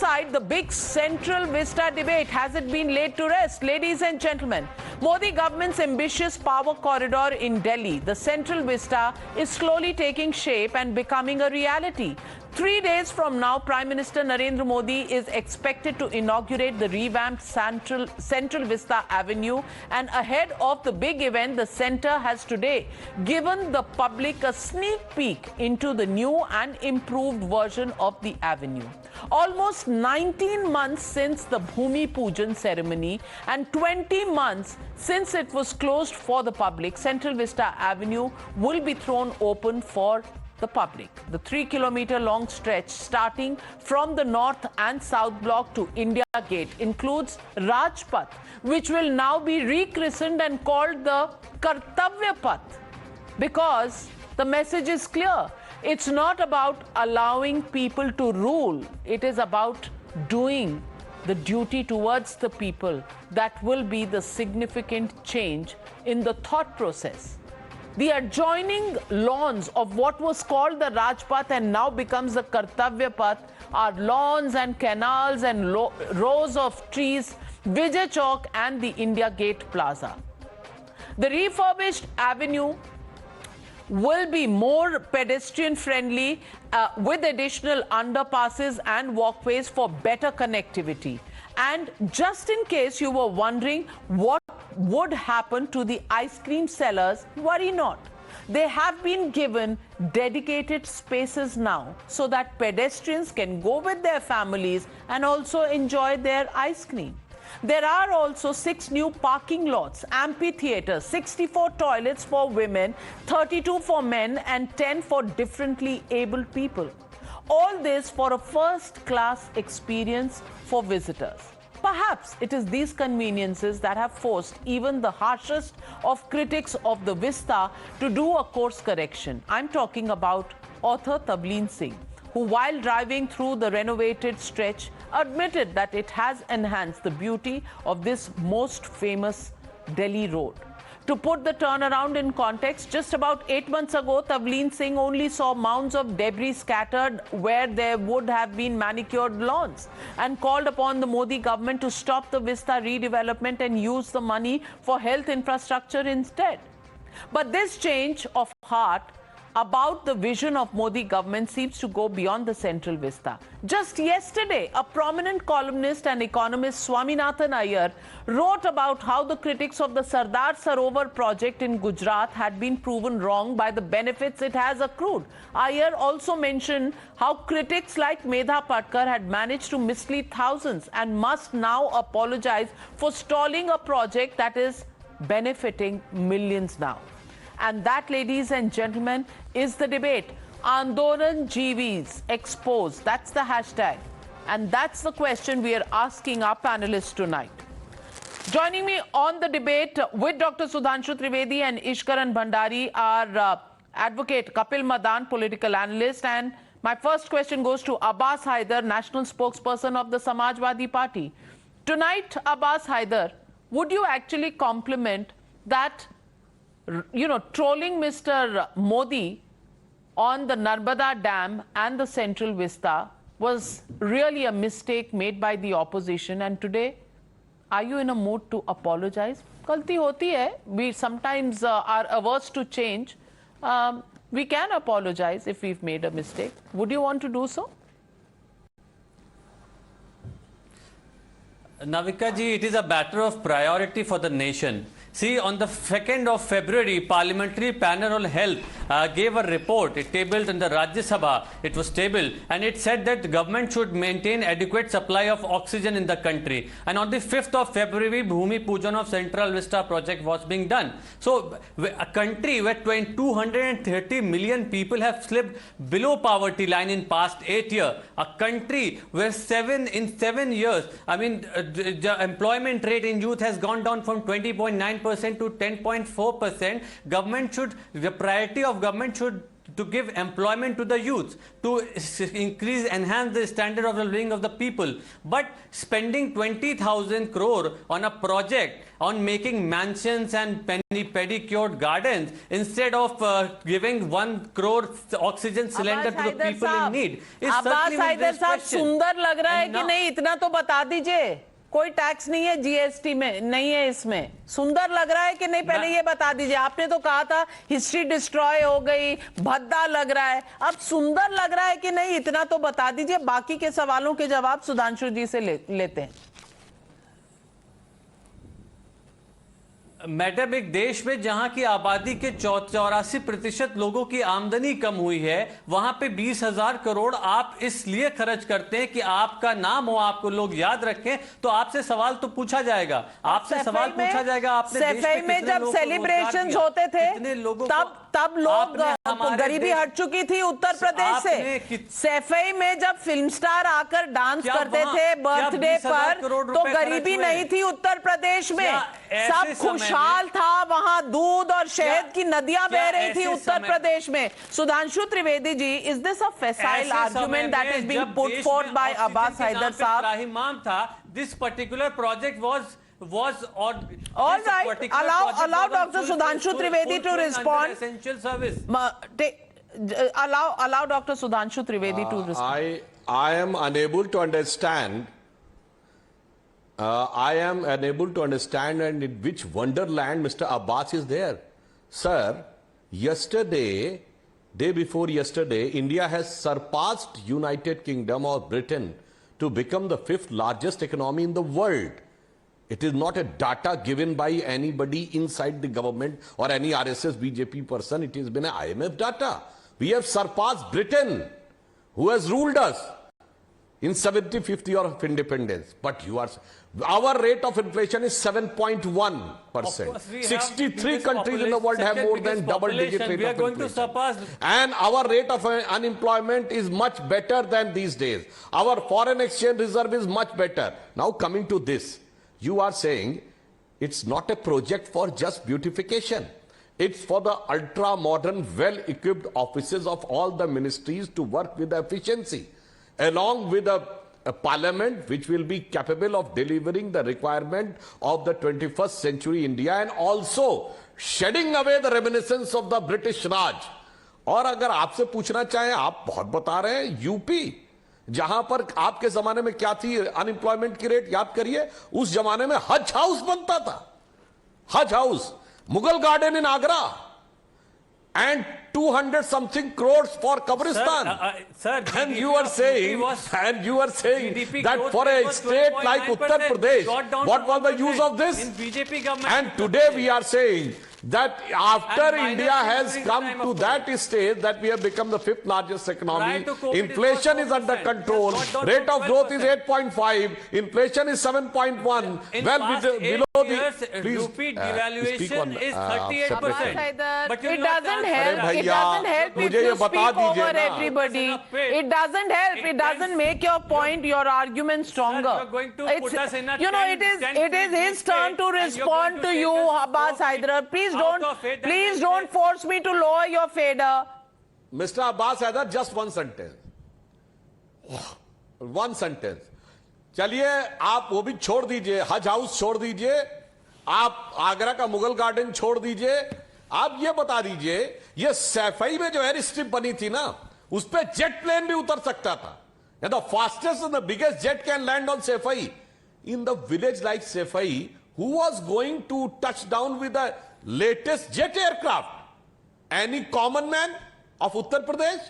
side, the big Central Vista debate. Has it been laid to rest? Ladies and gentlemen, Modi government's ambitious power corridor in Delhi, the Central Vista, is slowly taking shape and becoming a reality. 3 days from now, Prime Minister Narendra Modi is expected to inaugurate the revamped Central Vista Avenue. And ahead of the big event, the centre has today given the public a sneak peek into the new and improved version of the avenue. Almost 19 months since the Bhoomi poojan ceremony and 20 months since it was closed for the public, Central Vista Avenue will be thrown open for the public. The 3-kilometer long stretch starting from the north and south block to India Gate includes Rajpath, which will now be rechristened and called the Kartavya Path, because the message is clear. It's not about allowing people to rule. It is about doing the duty towards the people that will be the significant change in the thought process. The adjoining lawns of what was called the Rajpath and now becomes the Kartavya Path are lawns and canals and rows of trees, Vijay Chowk and the India Gate Plaza. The refurbished avenue will be more pedestrian friendly with additional underpasses and walkways for better connectivity. And just in case you were wondering what would happen to the ice cream sellers, worry not. They have been given dedicated spaces now so that pedestrians can go with their families and also enjoy their ice cream. There are also 6 new parking lots, amphitheatres, 64 toilets for women, 32 for men and 10 for differently abled people. All this for a first-class experience for visitors. Perhaps it is these conveniences that have forced even the harshest of critics of the Vista to do a course correction. I'm talking about author Tavleen Singh, who while driving through the renovated stretch admitted that it has enhanced the beauty of this most famous Delhi road. To put the turnaround in context, just about 8 months ago, Tavleen Singh only saw mounds of debris scattered where there would have been manicured lawns and called upon the Modi government to stop the Vista redevelopment and use the money for health infrastructure instead. But this change of heart about the vision of Modi government seems to go beyond the Central Vista. Just yesterday, a prominent columnist and economist, Swaminathan Iyer, wrote about how the critics of the Narmada Sarovar project in Gujarat had been proven wrong by the benefits it has accrued. Iyer also mentioned how critics like Medha Patkar had managed to mislead thousands and must now apologize for stalling a project that is benefiting millions now. And that, ladies and gentlemen, is the debate. Andolan GVs exposed. That's the hashtag. And that's the question we are asking our panelists tonight. Joining me on the debate with Dr. Sudhanshu Trivedi and Ishkarn Bhandari are advocate Kapil Madan, political analyst. And my first question goes to Abbas Haider, national spokesperson of the Samajwadi Party. Tonight, Abbas Haider, would you actually compliment that trolling Mr. Modi on the Narmada Dam and the Central Vista was really a mistake made by the opposition? And today, are you in a mood to apologize? Galti hoti hai. We sometimes are averse to change. We can apologize if we've made a mistake. Would you want to do so? Navika ji, it is a matter of priority for the nation. See, on the 2nd of February, Parliamentary Panel on Health gave a report. It tabled in the Rajya Sabha. It was tabled, and it said that the government should maintain adequate supply of oxygen in the country. And on the 5th of February, Bhoomi Poojan of Central Vista Project was being done. So, a country where 230 million people have slipped below poverty line in past 8 years, a country where in 7 years, I mean, the employment rate in youth has gone down from 20.9% to 10.4%. The priority of government should to give employment to the youth, to enhance the standard of the living of the people. But spending 20,000 crore on a project on making mansions and pedicured gardens instead of giving 1 crore oxygen cylinder to the people in need is Abbas certainly Haider साहब सुंदर लग रहा है कि नहीं? इतना तो बता दीजिए. कोई टैक्स नहीं है जीएसटी में, नहीं है इसमें. सुंदर लग रहा है कि नहीं? पहले ये बता दीजिए. आपने तो कहा था हिस्ट्री डिस्ट्रॉय हो गई, भद्दा लग रहा है. अब सुंदर लग रहा है कि नहीं? इतना तो बता दीजिए. बाकी के सवालों के जवाब सुधांशु जी से लेते हैं. मैडम, एक देश में जहां की आबादी के 84% लोगों की आमदनी कम हुई है, वहां पे 20,000 करोड़ आप इसलिए खर्च करते हैं कि आपका नाम हो, आपको लोग याद रखें. तो आपसे सवाल तो पूछा जाएगा, आपसे सवाल पूछा जाएगा. आपने सफाई में जब सेलिब्रेशंस होते थे तब लोग, गरीबी हट चुकी थी उत्तर प्रदेश से. सफाई में जब फिल्म स्टार आकर डांस करते थे बर्थडे पर, तो गरीबी नहीं थी उत्तर प्रदेश में. सब खुशहाल था. वहां दूध और शहद की नदियां बह रही थी उत्तर प्रदेश में. Sudhanshu Trivedi ji, is this a facile argument that is being put forth by Abbas Haider sahab? This particular project was on all right. Allow Dr. Sudhanshu Trivedi to respond. Essential service. Allow Dr. Sudhanshu Trivedi to respond. I am unable to understand. I am unable to understand and in which wonderland Mr. Abbas is there. Sir, yesterday, day before yesterday, India has surpassed United Kingdom or Britain to become the 5th largest economy in the world. It is not a data given by anybody inside the government or any RSS BJP person. It has been an IMF data. We have surpassed Britain, who has ruled us in 75th year of independence. But our rate of inflation is 7.1%. 63 countries in the world have more than double-digit rate we are of going inflation. To surpass. And our rate of unemployment is much better than these days. Our foreign exchange reserve is much better. Now coming to this, you are saying it's not a project for just beautification. It's for the ultra-modern, well-equipped offices of all the ministries to work with efficiency, along with a parliament which will be capable of delivering the requirement of the 21st century India and also shedding away the reminiscence of the British Raj. और अगर आपसे पूछना चाहें, आप बहुत बता रहे हैं, यूपी जहां पर आपके जमाने में क्या थी अनएम्प्लॉयमेंट की रेट, याद करिए. उस जमाने में हज हाउस बनता था, हज house, Mughal garden in Agra, and 200 something crores for Kabristan. Sir, and you are saying that for a state like Uttar Pradesh, what was the use of this? In BJP government. And today we are saying that after India has come to that stage that we have become the 5th largest economy, inflation is under control, rate of growth is 8.5, inflation is 7.1, well below the... Please, devaluation is 38%. But it doesn't help. It doesn't help if you speak over everybody. It doesn't help. It doesn't make your point, your argument stronger. It is his turn to respond to you, Abbas Haider. Please don't force me to lower your fader. Mr. Abbas Haider, just one sentence. One sentence. चलिए आप वो भी छोड़ दीजिए, हज house छोड़ दीजिए, आप आगरा का मुगल गार्डन छोड़ दीजिए. आप ये बता दीजिए, ये सैफई में जो एयर स्ट्रिप बनी थी ना, उस पे जेट प्लेन भी उतर सकता था. The fastest and the biggest jet can land on Sefai. In the village like Sefai, who was going to touch down with the latest jet aircraft? Any common man of Uttar Pradesh?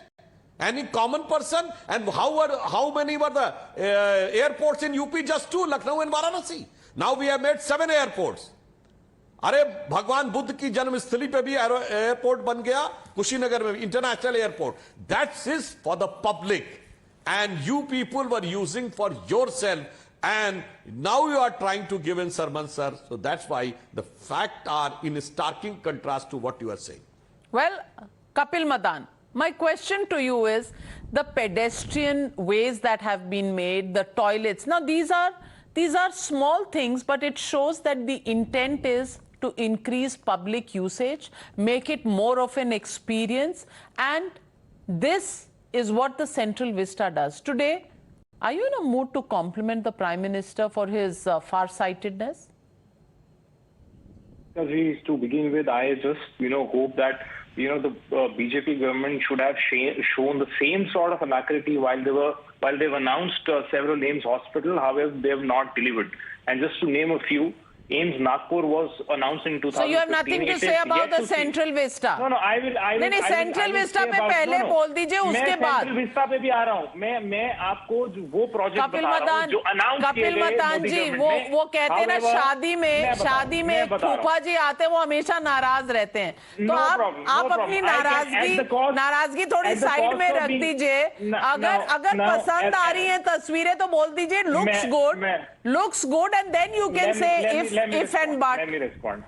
Any common person? And how many were the airports in UP? Just 2, Lucknow and Varanasi. Now we have made 7 airports. अरे भगवान बुद्ध की जन्मस्थली पे भी airport बन गया, कुशीनगर में international airport. That is for the public, and you people were using for yourself, and now you are trying to give in sermon, sir. So that's why the facts are in starking contrast to what you are saying. Well, Kapil Madan, my question to you is the pedestrian ways that have been made, the toilets. Now these are small things, but it shows that the intent is to increase public usage, make it more of an experience, and This is what the Central Vista does. Today, are you in a mood to compliment the Prime Minister for his far-sightedness? To begin with, I just, hope that, the BJP government should have shown the same sort of alacrity while they've announced several AIIMS hospital. However, they have not delivered. And just to name a few, AIIMS Nagpur was announced in 2015. So you have nothing to say about the Central Vista? No, I will. नहीं, Central Vista पे पहले बोल दीजिए, उसके बाद. Central Vista पे भी आ रहा हूँ. मैं आपको वो प्रोजेक्ट बता रहा हूँ जो अनाउंस किए गए. कपिल मतान जी, वो कहते हैं ना, शादी में फूफा जी आते हैं, वो हमेशा नाराज रहते हैं. तो आप अपनी नाराजगी थोड़ी साइड में रख दीजिए. अगर पसंद आ रही है तस्वीरें तो बोल दीजिए looks good, and then you can say if and but. Let me respond.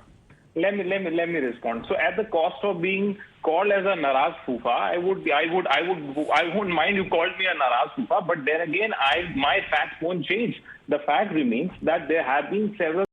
Let me respond. So, at the cost of being called as a naraz fufa, I wouldn't mind you called me a naraz fufa. But then again, my facts won't change. The fact remains that there have been several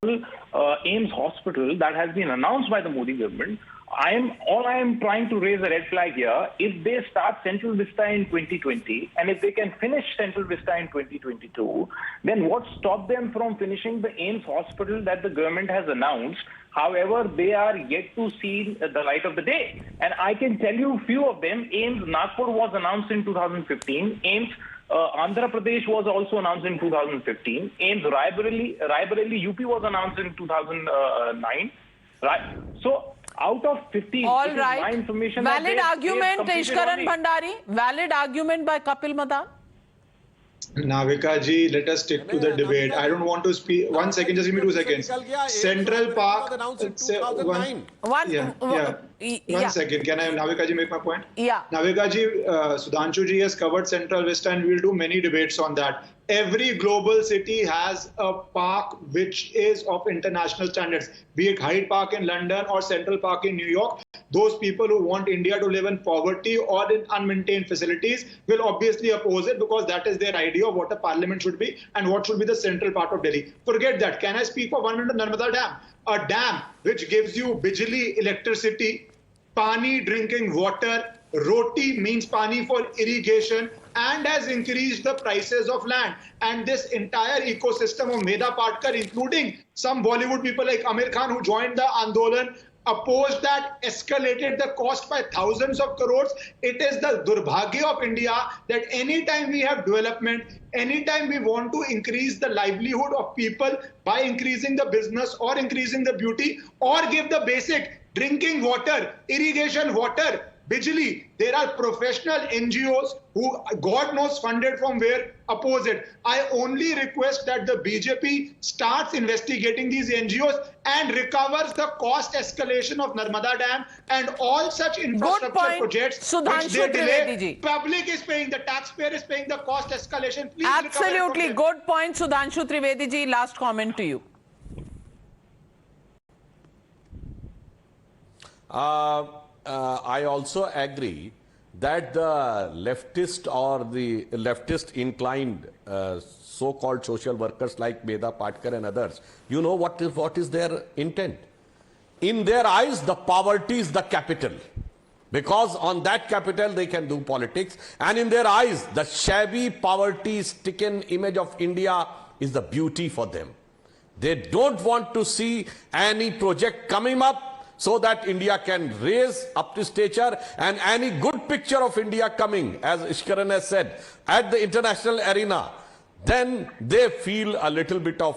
AIIMS hospitals that has been announced by the Modi government. I am trying to raise a red flag here. If they start Central Vista in 2020, and if they can finish Central Vista in 2022, then what stopped them from finishing the AIIMS hospital that the government has announced? However, they are yet to see the light of the day. And I can tell you a few of them. AIIMS Nagpur was announced in 2015. AIIMS Andhra Pradesh was also announced in 2015. AIIMS Raebareli UP was announced in 2009. Right? So, out of 15, all right. My information valid argument, Ishkarn Bhandari. Valid argument by Kapil Madan. Navika ji, let us stick to the debate. I don't want to speak. 1 second, just give me 2 seconds. Central Park. One second. Can I, Navika ji, make my point? Yeah. Navika ji, Sudhanshu ji has covered Central Vista, and we'll do many debates on that. Every global city has a park which is of international standards, be it Hyde Park in London or Central Park in New York. Those people who want India to live in poverty or in unmaintained facilities will obviously oppose it, because that is their idea of what a parliament should be and what should be the central part of Delhi. Forget that. Can I speak for 1 minute? Narmada Dam, a dam which gives you bijli, electricity, pani, drinking water, roti means pani for irrigation, and has increased the prices of land. And this entire ecosystem of Medha Patkar, including some Bollywood people like Amir Khan who joined the Andolan, opposed that, escalated the cost by thousands of crores. It is the durbhagya of India that anytime we have development, anytime we want to increase the livelihood of people by increasing the business or increasing the beauty or give the basic drinking water, irrigation water, bijli, there are professional NGOs who God knows funded from where oppose it. I only request that the BJP starts investigating these NGOs and recovers the cost escalation of Narmada Dam and all such infrastructure projects which they delay. Public is paying, the taxpayer is paying the cost escalation. Please absolutely good point, Sudhanshu Trivedi ji. Last comment to you. I also agree that the leftist or the leftist inclined so-called social workers like Medha Patkar and others, you know what is their intent? In their eyes, the poverty is the capital, because on that capital they can do politics, and in their eyes, the shabby, poverty-stricken image of India is the beauty for them. They don't want to see any project coming up so that India can raise up to stature, and any good picture of India coming, as Ishkarn has said, at the international arena, then they feel a little bit of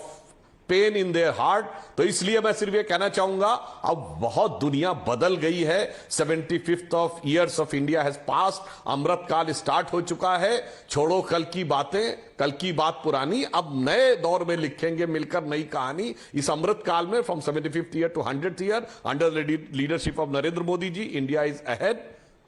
pain in their heart. तो इसलिए मैं सिर्फ ये कहना चाहूंगा, अब बहुत दुनिया बदल गई है. 75th of years of India has pass. Amrit Kaal start हो चुका है. छोड़ो कल की बातें, कल की बात पुरानी. अब नए दौर में लिखेंगे मिलकर नई कहानी. इस अमृत काल में from 75th year to 100th year under leadership of Narendra Modi ji, India is ahead.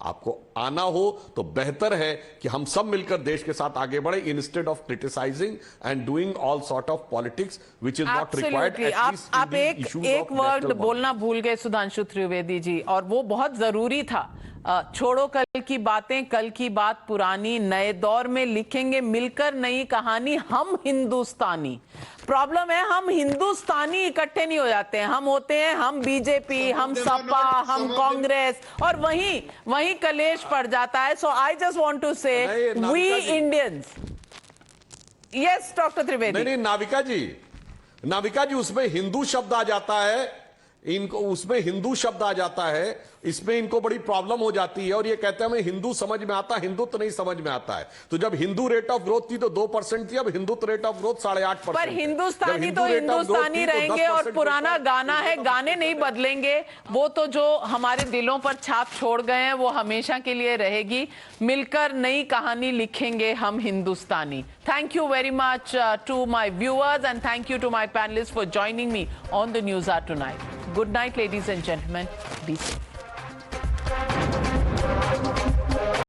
आपको आना हो तो बेहतर है कि हम सब मिलकर देश के साथ आगे बढ़े, instead of criticising and doing all sort of politics which is not required. आप एक वर्ड बोलना भूल गए सुधांशु त्रिवेदी जी, और वो बहुत जरूरी था. छोड़ो कल की बातें, कल की बात पुरानी, नए दौर में लिखेंगे मिलकर नई कहानी, हम हिंदुस्तानी। प्रॉब्लम है हम हिंदुस्तानी इकट्ठे नहीं हो जाते हैं, हम होते हैं हम बीजेपी, हम सपा, हम कांग्रेस, और वहीं कलेश पड़ जाता है। So I just want to say we Indians. Yes doctor Trivedi. नहीं, नाविका जी उसमें हिंदू शब्द आ जाता है, इनको उसमें हिंदू शब्द आ जाता है, इसमें इनको बड़ी प्रॉब्लम हो जाती है और ये कहते हैं हमें हिंदू समझ में आता है, हिंदुत्व नहीं समझ में आता है। तो जब हिंदू रेट ऑफ ग्रोथ थी तो 2% थी, अब हिंदुत्व रेट ऑफ ग्रोथ 8.5%। पर हिंदुस्तानी तो हिंदुस्तानी रहेंगे और पुराना गाना है, गाने नहीं बदलेंगे, वो तो जो हमारे दिलों पर छाप छोड़ गए हैं वो हमेशा के लिए रहेगी। मिलकर नई कहानी लिखेंगे हम हिंदुस्तानी। Thank you very much to my viewers and thank you to my panelists for joining me on the News Hour tonight. Good night, ladies and gentlemen. Be safe.